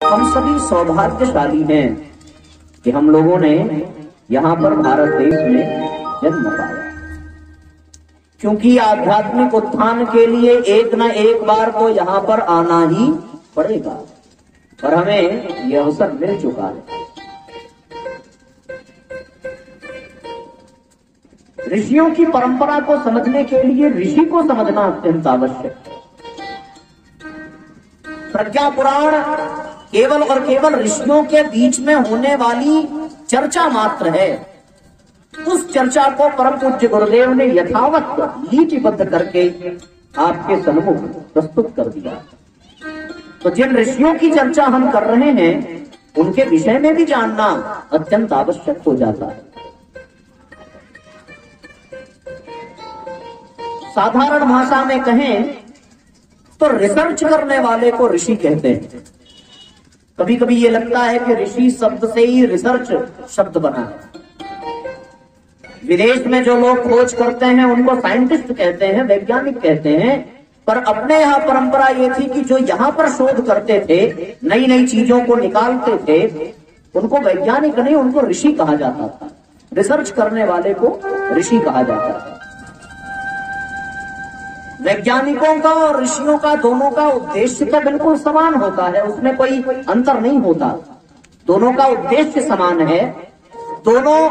हम सभी सौभाग्यशाली हैं कि हम लोगों ने यहाँ पर भारत देश में जन्म पाया, क्योंकि आध्यात्मिक उत्थान के लिए एक न एक बार तो यहाँ पर आना ही पड़ेगा, पर हमें यह अवसर मिल चुका है। ऋषियों की परंपरा को समझने के लिए ऋषि को समझना अत्यंत आवश्यक है। प्रज्ञा पुराण केवल और केवल ऋषियों के बीच में होने वाली चर्चा मात्र है। उस चर्चा को परम पूज्य गुरुदेव ने यथावत लीपिबद्ध करके आपके सम्मुख प्रस्तुत कर दिया। तो जिन ऋषियों की चर्चा हम कर रहे हैं उनके विषय में भी जानना अत्यंत आवश्यक हो जाता है। साधारण भाषा में कहें तो रिसर्च करने वाले को ऋषि कहते हैं। कभी कभी ये लगता है कि ऋषि शब्द से ही रिसर्च शब्द बना है। विदेश में जो लोग खोज करते हैं उनको साइंटिस्ट कहते हैं, वैज्ञानिक कहते हैं, पर अपने यहाँ परंपरा ये थी कि जो यहाँ पर शोध करते थे, नई नई चीजों को निकालते थे, उनको वैज्ञानिक नहीं, उनको ऋषि कहा जाता था। रिसर्च करने वाले को ऋषि कहा जाता था। वैज्ञानिकों का और ऋषियों का दोनों का उद्देश्य तो बिल्कुल समान होता है, उसमें कोई अंतर नहीं होता। दोनों का उद्देश्य समान है। दोनों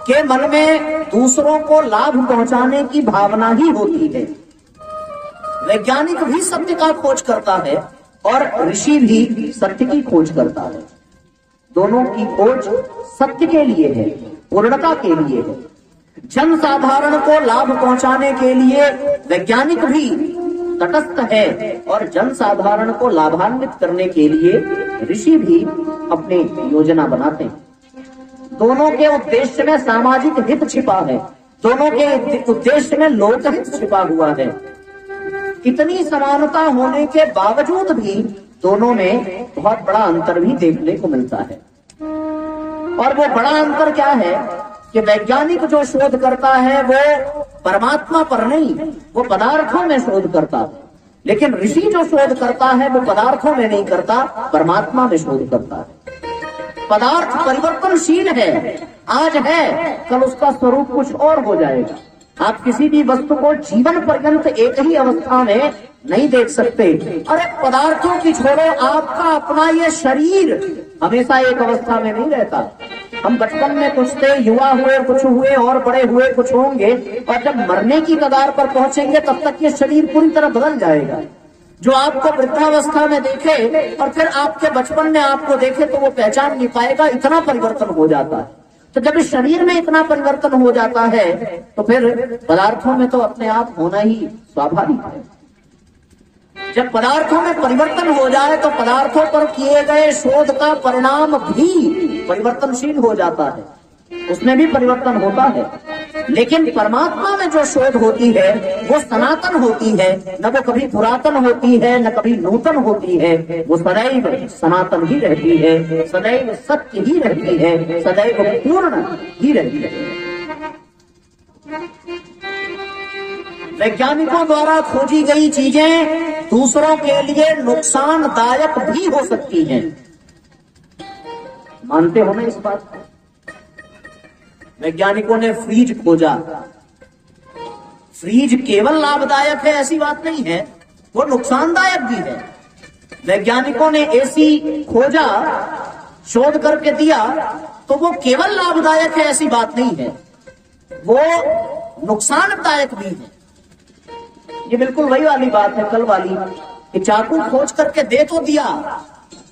के मन में दूसरों को लाभ पहुंचाने की भावना ही होती है। वैज्ञानिक भी सत्य का खोज करता है और ऋषि भी सत्य की खोज करता है। दोनों की खोज सत्य के लिए है, पूर्णता के लिए है। जन साधारण को लाभ पहुंचाने के लिए वैज्ञानिक भी तटस्थ है और जन साधारण को लाभान्वित करने के लिए ऋषि भी अपनी योजना बनाते हैं। दोनों के उद्देश्य में सामाजिक हित छिपा है, दोनों के उद्देश्य में लोकहित छिपा हुआ है। इतनी समानता होने के बावजूद भी दोनों में बहुत बड़ा अंतर भी देखने को मिलता है। और वो बड़ा अंतर क्या है कि वैज्ञानिक जो शोध करता है वो परमात्मा पर नहीं, वो पदार्थों में शोध करता है। लेकिन ऋषि जो शोध करता है वो पदार्थों में नहीं करता, परमात्मा में शोध करता है। पदार्थ परिवर्तनशील है, आज है कल उसका स्वरूप कुछ और हो जाएगा। आप किसी भी वस्तु को जीवन पर्यंत एक ही अवस्था में नहीं देख सकते। अरे पदार्थों की छोड़ो, आपका अपना ये शरीर हमेशा एक अवस्था में नहीं रहता। हम बचपन में कुछ थे, युवा हुए कुछ हुए और बड़े हुए कुछ होंगे, और जब मरने की कगार पर पहुंचेंगे तब तक ये शरीर पूरी तरह बदल जाएगा। जो आपको वृद्धावस्था में देखे और फिर आपके बचपन में आपको देखे तो वो पहचान नहीं पाएगा, इतना परिवर्तन हो जाता है। तो जब इस शरीर में इतना परिवर्तन हो जाता है तो फिर पदार्थों में तो अपने आप होना ही स्वाभाविक है। जब पदार्थों में परिवर्तन हो जाए तो पदार्थों पर किए गए शोध का परिणाम भी परिवर्तनशील हो जाता है, उसमें भी परिवर्तन होता है। लेकिन परमात्मा में जो शोध होती है वो सनातन होती है, न वो कभी पुरातन होती है न कभी नूतन होती है। वो सदैव सनातन ही रहती है, सदैव सत्य ही रहती है, सदैव पूर्ण ही रहती है। वैज्ञानिकों द्वारा खोजी गई चीजें दूसरों के लिए नुकसानदायक भी हो सकती हैं। मानते हो ना इस बात को? वैज्ञानिकों ने फ्रीज खोजा। फ्रीज केवल लाभदायक है ऐसी बात नहीं है, वो नुकसानदायक भी है। वैज्ञानिकों ने एसी खोजा, शोध करके दिया, तो वो केवल लाभदायक है ऐसी बात नहीं है, वो नुकसानदायक भी है। ये बिल्कुल वही वाली बात है कल वाली कि चाकू खोज करके दे तो दिया,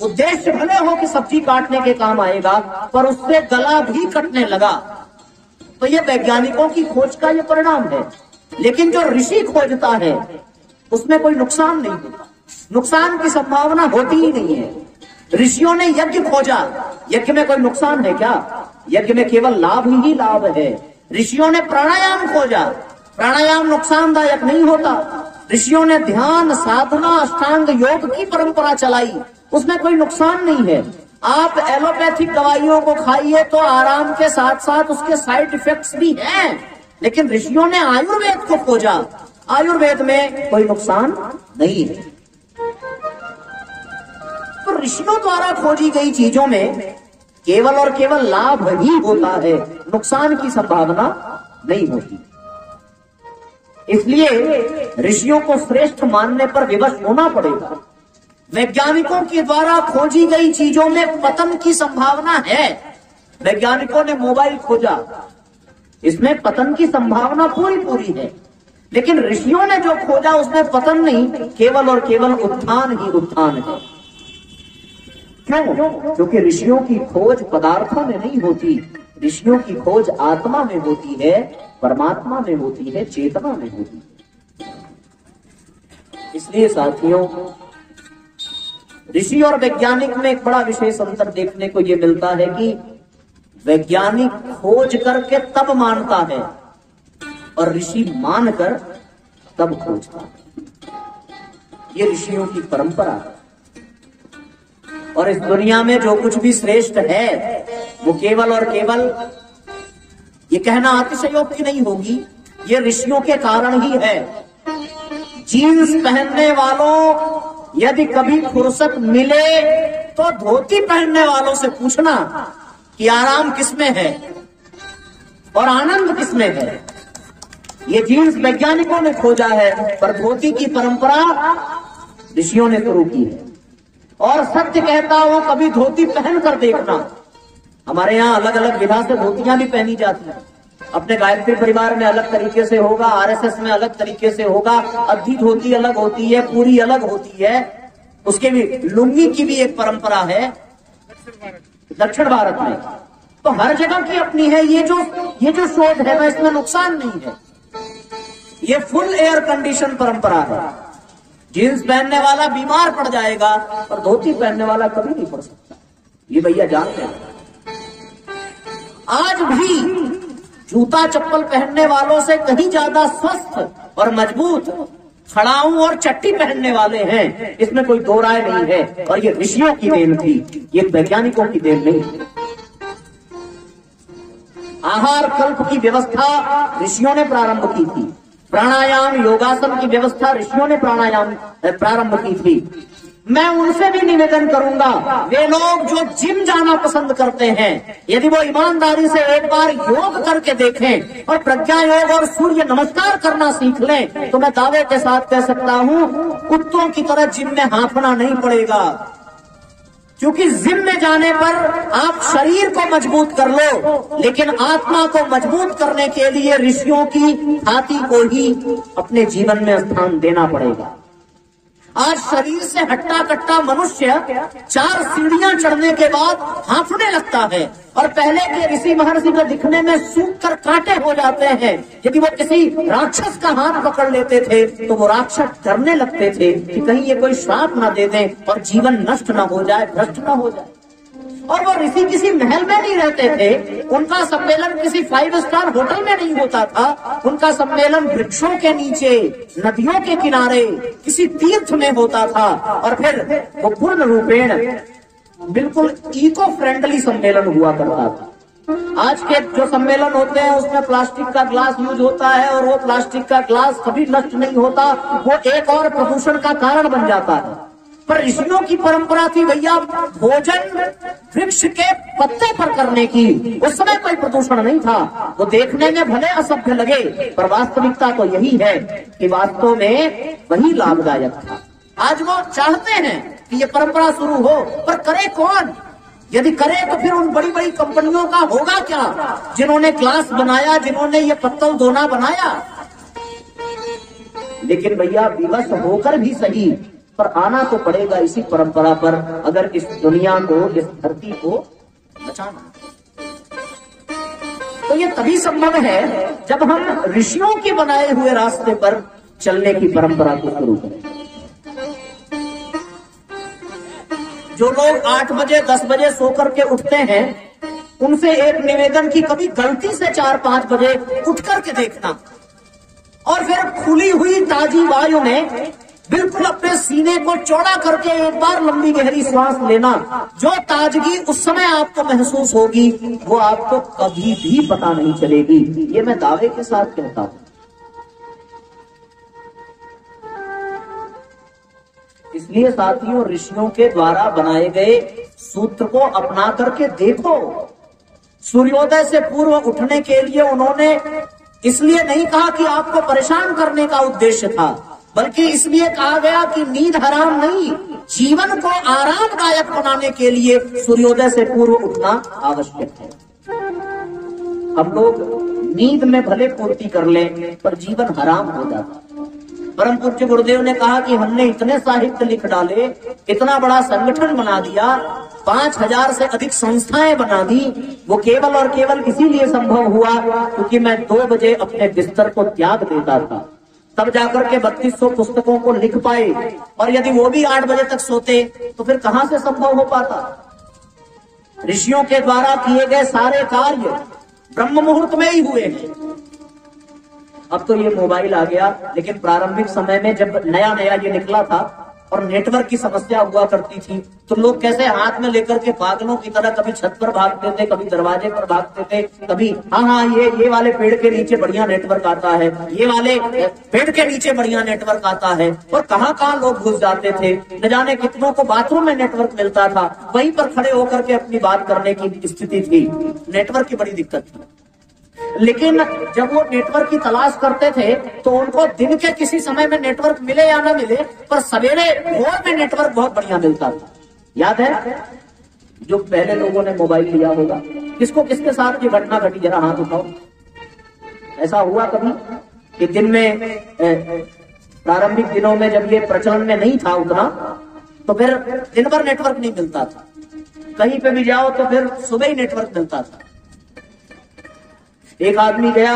उद्देश्य भले हो कि सब्जी काटने के काम आएगा, पर उससे गला भी कटने लगा। तो ये वैज्ञानिकों की खोज का ये परिणाम है। लेकिन जो ऋषि खोजता है उसमें कोई नुकसान नहीं होता, नुकसान की संभावना होती ही नहीं है। ऋषियों ने यज्ञ खोजा, यज्ञ में कोई नुकसान है क्या? यज्ञ में केवल लाभ ही लाभ है। ऋषियों ने प्राणायाम खोजा, प्राणायाम नुकसानदायक नहीं होता। ऋषियों ने ध्यान, साधना, अष्टांग योग की परंपरा चलाई, उसमें कोई नुकसान नहीं है। आप एलोपैथिक दवाइयों को खाइए तो आराम के साथ साथ उसके साइड इफेक्ट्स भी हैं, लेकिन ऋषियों ने आयुर्वेद को खोजा, आयुर्वेद में कोई नुकसान नहीं है। तो ऋषियों द्वारा खोजी गई चीजों में केवल और केवल लाभ ही होता है, नुकसान की संभावना नहीं होती। इसलिए ऋषियों को श्रेष्ठ मानने पर विवश होना पड़ेगा। वैज्ञानिकों के द्वारा खोजी गई चीजों में पतन की संभावना है। वैज्ञानिकों ने मोबाइल खोजा, इसमें पतन की संभावना पूरी है, लेकिन ऋषियों ने जो खोजा उसमें पतन नहीं, केवल और केवल उत्थान ही उत्थान है। क्यों? क्योंकि ऋषियों की खोज पदार्थों में नहीं होती, ऋषियों की खोज आत्मा में होती है, परमात्मा में होती है, चेतना में होती है। इसलिए साथियों, ऋषि और वैज्ञानिक में एक बड़ा विशेष अंतर देखने को यह मिलता है कि वैज्ञानिक खोज करके तब मानता है और ऋषि मानकर तब खोजता है। ये ऋषियों की परंपरा है। और इस दुनिया में जो कुछ भी श्रेष्ठ है वो केवल और केवल, ये कहना अतिशयोक्ति नहीं होगी, ये ऋषियों के कारण ही है। जीन्स पहनने वालों यदि कभी फुर्सत मिले तो धोती पहनने वालों से पूछना कि आराम किसमें है और आनंद किसमें है। ये जीन्स वैज्ञानिकों ने खोजा है, पर धोती की परंपरा ऋषियों ने शुरू की है। और सत्य कहता हूं, कभी धोती पहन कर देखना। हमारे यहाँ अलग अलग विधा से धोतियां भी पहनी जाती हैं। अपने गायत्री परिवार में अलग तरीके से होगा, आरएसएस में अलग तरीके से होगा, अद्धी धोती अलग होती है, पूरी अलग होती है। उसके भी लुंगी की भी एक परंपरा है दक्षिण भारत में। तो हर जगह की अपनी है। ये जो शोध है ना, इसमें नुकसान नहीं है। ये फुल एयर कंडीशन परंपरा है। जींस पहनने वाला बीमार पड़ जाएगा और धोती पहनने वाला कभी नहीं पड़ सकता। ये भैया जानते हैं। आज भी जूता चप्पल पहनने वालों से कहीं ज्यादा स्वस्थ और मजबूत खड़ाऊ और चट्टी पहनने वाले हैं, इसमें कोई दो राय नहीं है। और ये ऋषियों की देन थी, ये वैज्ञानिकों की देन नहीं। आहार कल्प की व्यवस्था ऋषियों ने प्रारंभ की थी। प्राणायाम योगासन की व्यवस्था ऋषियों ने प्रारंभ की थी। मैं उनसे भी निवेदन करूंगा, वे लोग जो जिम जाना पसंद करते हैं, यदि वो ईमानदारी से एक बार योग करके देखें और प्रज्ञा योग और सूर्य नमस्कार करना सीख लें, तो मैं दावे के साथ कह सकता हूं, कुत्तों की तरह जिम में हांफना नहीं पड़ेगा। क्योंकि जिम में जाने पर आप शरीर को मजबूत कर लो, लेकिन आत्मा को मजबूत करने के लिए ऋषियों की हाथी को ही अपने जीवन में स्थान देना पड़ेगा। आज शरीर से हट्टा कट्टा मनुष्य 4 सीढ़ियां चढ़ने के बाद हांफने लगता है, और पहले के ऋषि महर्षि को दिखने में सूख कर कांटे हो जाते हैं। यदि वो किसी राक्षस का हाथ पकड़ लेते थे तो वो राक्षस डरने लगते थे कि कहीं ये कोई श्राप ना दे दें और जीवन नष्ट ना हो जाए, भ्रष्ट ना हो जाए। और वो ऋषि किसी महल में नहीं रहते थे, उनका सम्मेलन किसी 5 स्टार होटल में नहीं होता था। उनका सम्मेलन वृक्षों के नीचे, नदियों के किनारे, किसी तीर्थ में होता था। और फिर वो पूर्ण रूपेण बिल्कुल इको फ्रेंडली सम्मेलन हुआ करता था। आज के जो सम्मेलन होते हैं उसमें प्लास्टिक का ग्लास यूज होता है, और वो प्लास्टिक का ग्लास कभी नष्ट नहीं होता, वो एक और प्रदूषण का कारण बन जाता है। पर ऋषियों की परंपरा थी भैया भोजन वृक्ष के पत्ते पर करने की। उस समय कोई प्रदूषण नहीं था। वो देखने में भले असभ्य लगे, पर वास्तविकता तो यही है कि वास्तव में वही लाभदायक था। आज वो चाहते हैं कि ये परंपरा शुरू हो, पर करे कौन? यदि करे तो फिर उन बड़ी बड़ी कंपनियों का होगा क्या, जिन्होंने ग्लास बनाया, जिन्होंने ये पत्तल दोना बनाया। लेकिन भैया विवश होकर भी सही, पर आना तो पड़ेगा इसी परंपरा पर, अगर इस दुनिया को, इस धरती को बचाना। तो ये तभी संभव है जब हम ऋषियों के बनाए हुए रास्ते पर चलने की परंपरा को शुरू करें। जो लोग 8 बजे 10 बजे सो करके उठते हैं, उनसे एक निवेदन की कभी गलती से 4-5 बजे उठ करके देखना, और फिर खुली हुई ताजी वायु में बिल्कुल अपने सीने को चौड़ा करके एक बार लंबी गहरी सांस लेना। जो ताजगी उस समय आपको महसूस होगी, वो आपको कभी भी पता नहीं चलेगी। ये मैं दावे के साथ कहता हूं। इसलिए साथियों, ऋषियों के द्वारा बनाए गए सूत्र को अपना करके देखो। सूर्योदय से पूर्व उठने के लिए उन्होंने इसलिए नहीं कहा कि आपको परेशान करने का उद्देश्य था, बल्कि इसलिए कहा गया कि नींद हराम नहीं, जीवन को आरामदायक बनाने के लिए सूर्योदय से पूर्व उठना आवश्यक है। हम लोग नींद में भले पूर्ति कर लें, पर जीवन हराम हो जाता। परम पूज्य गुरुदेव ने कहा कि हमने इतने साहित्य लिख डाले, इतना बड़ा संगठन बना दिया, 5000 से अधिक संस्थाएं बना दी, वो केवल और केवल इसीलिए संभव हुआ क्योंकि मैं 2 बजे अपने बिस्तर को त्याग देता था, तब जाकर के 3200 पुस्तकों को लिख पाए। और यदि वो भी 8 बजे तक सोते तो फिर कहां से संभव हो पाता। ऋषियों के द्वारा किए गए सारे कार्य ब्रह्म मुहूर्त में ही हुए हैं। अब तो ये मोबाइल आ गया, लेकिन प्रारंभिक समय में जब नया नया ये निकला था और नेटवर्क की समस्या हुआ करती थी, तो लोग कैसे हाथ में लेकर के पागलों की तरह कभी छत पर भागते थे, कभी दरवाजे पर भागते थे, कभी हाँ ये वाले पेड़ के नीचे बढ़िया नेटवर्क आता है, ये वाले पेड़ के नीचे बढ़िया नेटवर्क आता है, और कहाँ लोग घुस जाते थे। न जाने कितनों को बाथरूम में नेटवर्क मिलता था, वहीं पर खड़े होकर के अपनी बात करने की स्थिति थी। नेटवर्क की बड़ी दिक्कत थी। लेकिन जब वो नेटवर्क की तलाश करते थे तो उनको दिन के किसी समय में नेटवर्क मिले या ना मिले, पर सवेरे भोर में नेटवर्क बहुत बढ़िया मिलता था। याद है जो पहले लोगों ने मोबाइल लिया होगा, किसको किसके साथ ये घटना घटी, जरा हाथ उठाओ। ऐसा हुआ कभी कि दिन में प्रारंभिक दिनों में जब ये प्रचलन में नहीं था उतना, तो फिर दिन भर नेटवर्क नहीं मिलता था, कहीं पे भी जाओ तो फिर सुबह ही नेटवर्क मिलता था। एक आदमी गया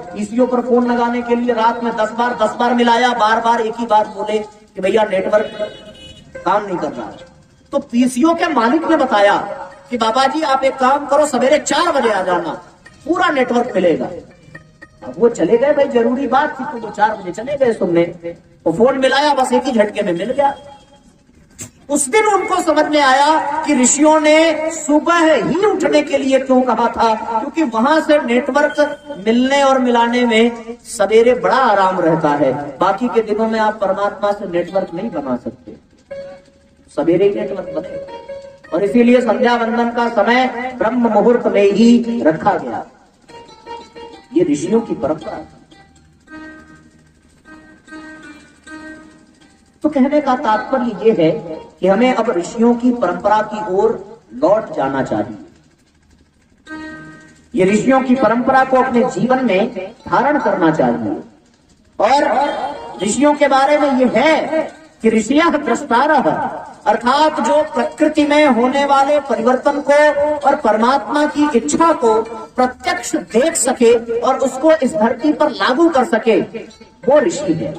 पीसीओ पर फोन लगाने के लिए, रात में 10 बार मिलाया, बार एक ही बात बोले कि भैया नेटवर्क काम नहीं कर रहा। तो पीसीओ के मालिक ने बताया कि बाबा जी आप एक काम करो, सवेरे 4 बजे आ जाना, पूरा नेटवर्क मिलेगा। अब वो चले गए, भाई जरूरी बात थी, तो वो 4 बजे चले गए सुनने। वो फोन मिलाया, बस एक ही झटके में मिल गया। उस दिन उनको समझ में आया कि ऋषियों ने सुबह ही उठने के लिए क्यों कहा था, क्योंकि वहां से नेटवर्क मिलने और मिलाने में सवेरे बड़ा आराम रहता है। बाकी के दिनों में आप परमात्मा से नेटवर्क नहीं बना सकते, सवेरे ही नेटवर्क बने। और इसीलिए संध्या वंदन का समय ब्रह्म मुहूर्त में ही रखा गया। ये ऋषियों की परंपरा। तो कहने का तात्पर्य यह है कि हमें अब ऋषियों की परंपरा की ओर लौट जाना चाहिए। ये ऋषियों की परंपरा को अपने जीवन में धारण करना चाहिए। और ऋषियों के बारे में यह है कि ऋषियः द्रष्टारः, अर्थात जो प्रकृति में होने वाले परिवर्तन को और परमात्मा की इच्छा को प्रत्यक्ष देख सके और उसको इस धरती पर लागू कर सके, वो ऋषि है।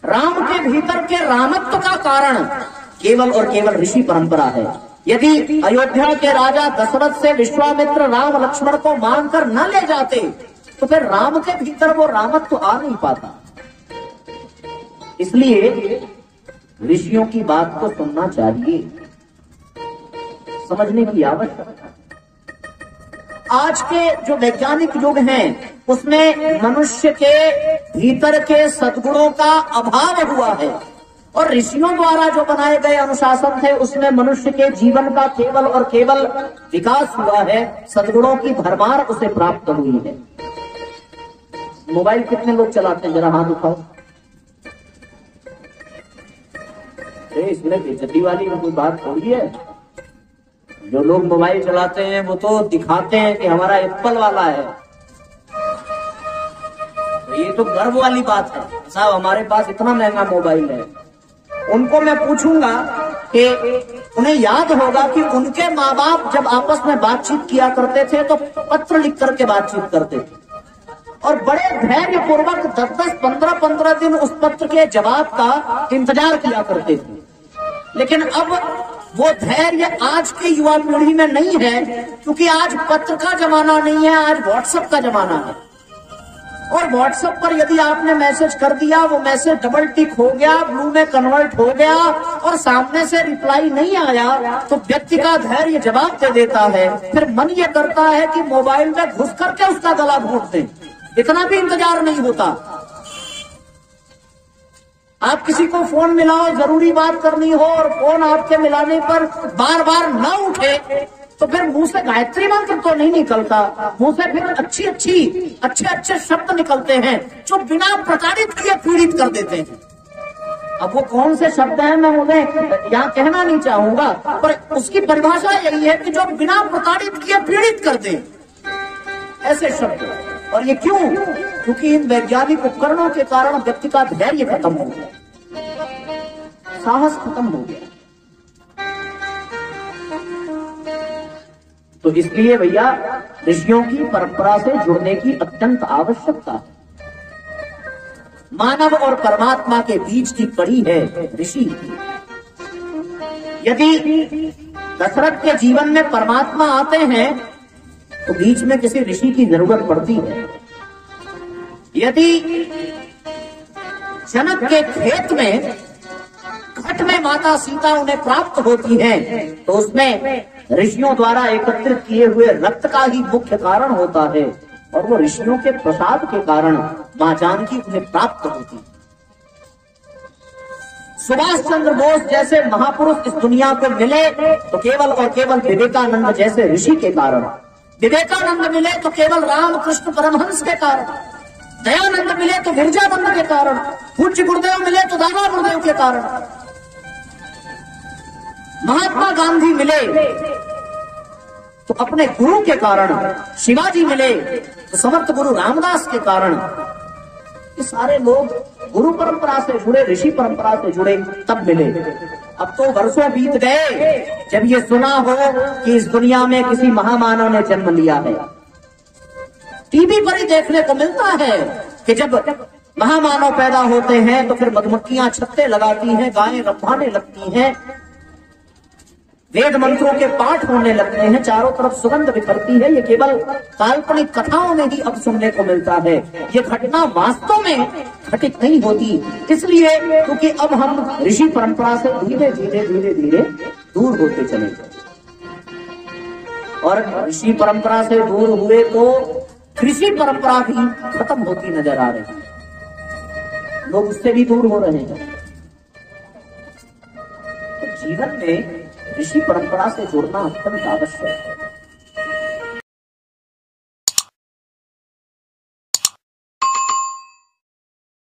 राम के भीतर के रामत्व का कारण केवल और केवल ऋषि परंपरा है। यदि अयोध्या के राजा दशरथ से विश्वामित्र राम लक्ष्मण को मांगकर न ले जाते तो फिर राम के भीतर वो रामत्व आ नहीं पाता। इसलिए ऋषियों की बात को सुनना चाहिए, समझने की आवश्यकता। आज के जो वैज्ञानिक युग हैं उसमें मनुष्य के भीतर के सद्गुणों का अभाव हुआ है, और ऋषियों द्वारा जो बनाए गए अनुशासन थे उसमें मनुष्य के जीवन का केवल और केवल विकास हुआ है, सद्गुणों की भरमार उसे प्राप्त हुई है। मोबाइल कितने लोग चलाते हैं, जरा हाथ उठाओ। इसमें बेइज्जती वाली कोई बात थोड़ी है। जो लोग मोबाइल चलाते हैं वो तो दिखाते हैं कि हमारा एप्पल वाला है, तो ये तो गर्व वाली बात है, साहब हमारे पास इतना महंगा मोबाइल है। उनको मैं पूछूंगा कि उन्हें याद होगा कि उनके माँ बाप जब आपस में बातचीत किया करते थे तो पत्र लिख करके बातचीत करते थे, और बड़े धैर्य पूर्वक 10-10, 15-15 दिन उस पत्र के जवाब का इंतजार किया करते थे। लेकिन अब वो धैर्य आज के युवा पीढ़ी में नहीं है, क्योंकि आज पत्र का जमाना नहीं है, आज व्हाट्सएप का जमाना है। और व्हाट्सएप पर यदि आपने मैसेज कर दिया, वो मैसेज डबल टिक हो गया, ब्लू में कन्वर्ट हो गया और सामने से रिप्लाई नहीं आया, तो व्यक्ति का धैर्य जवाब दे देता है। फिर मन ये करता है कि मोबाइल में घुस करके उसका गला घोंट दें, इतना भी इंतजार नहीं होता। आप किसी को फोन मिलाओ, जरूरी बात करनी हो और फोन आपके मिलाने पर बार बार न उठे, तो फिर मुंह से गायत्री मंत्र तो नहीं निकलता, मुंह से फिर अच्छे अच्छे शब्द निकलते हैं जो बिना प्रताड़ित किए पीड़ित कर देते हैं। अब वो कौन से शब्द हैं मैं उन्हें यहाँ कहना नहीं चाहूंगा, पर उसकी परिभाषा यही है कि जो बिना प्रताड़ित किए पीड़ित कर दे, ऐसे शब्द। और ये क्यों? क्योंकि इन वैज्ञानिक उपकरणों के कारण व्यक्ति का धैर्य खत्म हो गया, साहस खत्म हो गया। तो इसलिए भैया ऋषियों की परंपरा से जुड़ने की अत्यंत आवश्यकता है। मानव और परमात्मा के बीच की कड़ी है ऋषि। यदि दशरथ के जीवन में परमात्मा आते हैं तो बीच में किसी ऋषि की जरूरत पड़ती है। यदि जनक के खेत में घट में माता सीता उन्हें प्राप्त होती है तो उसमें ऋषियों द्वारा एकत्रित किए हुए रक्त का ही मुख्य कारण होता है, और वो ऋषियों के प्रसाद के कारण मां जानकी उन्हें प्राप्त होती। सुभाष चंद्र बोस जैसे महापुरुष इस दुनिया को मिले तो केवल और केवल विवेकानंद जैसे ऋषि के कारण। विवेकानंद मिले तो केवल रामकृष्ण परमहंस के कारण। दयानंद मिले तो गिरजानंद के कारण। पूज्य गुरुदेव मिले तो दादा गुरुदेव के कारण। महात्मा गांधी मिले तो अपने गुरु के कारण। शिवाजी मिले तो समर्थ गुरु रामदास के कारण। ये सारे लोग गुरु परंपरा से जुड़े, ऋषि परंपरा से जुड़े, तब मिले। अब तो वर्षों बीत गए जब ये सुना हो कि इस दुनिया में किसी महामानव ने जन्म लिया है। टीवी पर ही देखने को मिलता है कि जब महामानव पैदा होते हैं तो फिर मधुमक्खियां छत्ते लगाती हैं, गायें रंभाने लगती हैं, वेद मंत्रों के पाठ होने लगते हैं, चारों तरफ सुगंध बिखरती है। ये केवल काल्पनिक कथाओं में ही अब सुनने को मिलता है। ये घटना वास्तव में घटित नहीं होती, इसलिए क्योंकि अब हम ऋषि परंपरा से धीरे धीरे दूर होते चले गए। और ऋषि परंपरा से दूर हुए तो कृषि परंपरा भी खत्म होती नजर आ रही है, लोग उससे भी दूर हो रहे हैं। तो जीवन में ऋषि परंपरा से जुड़ना अत्यंत आवश्यक है।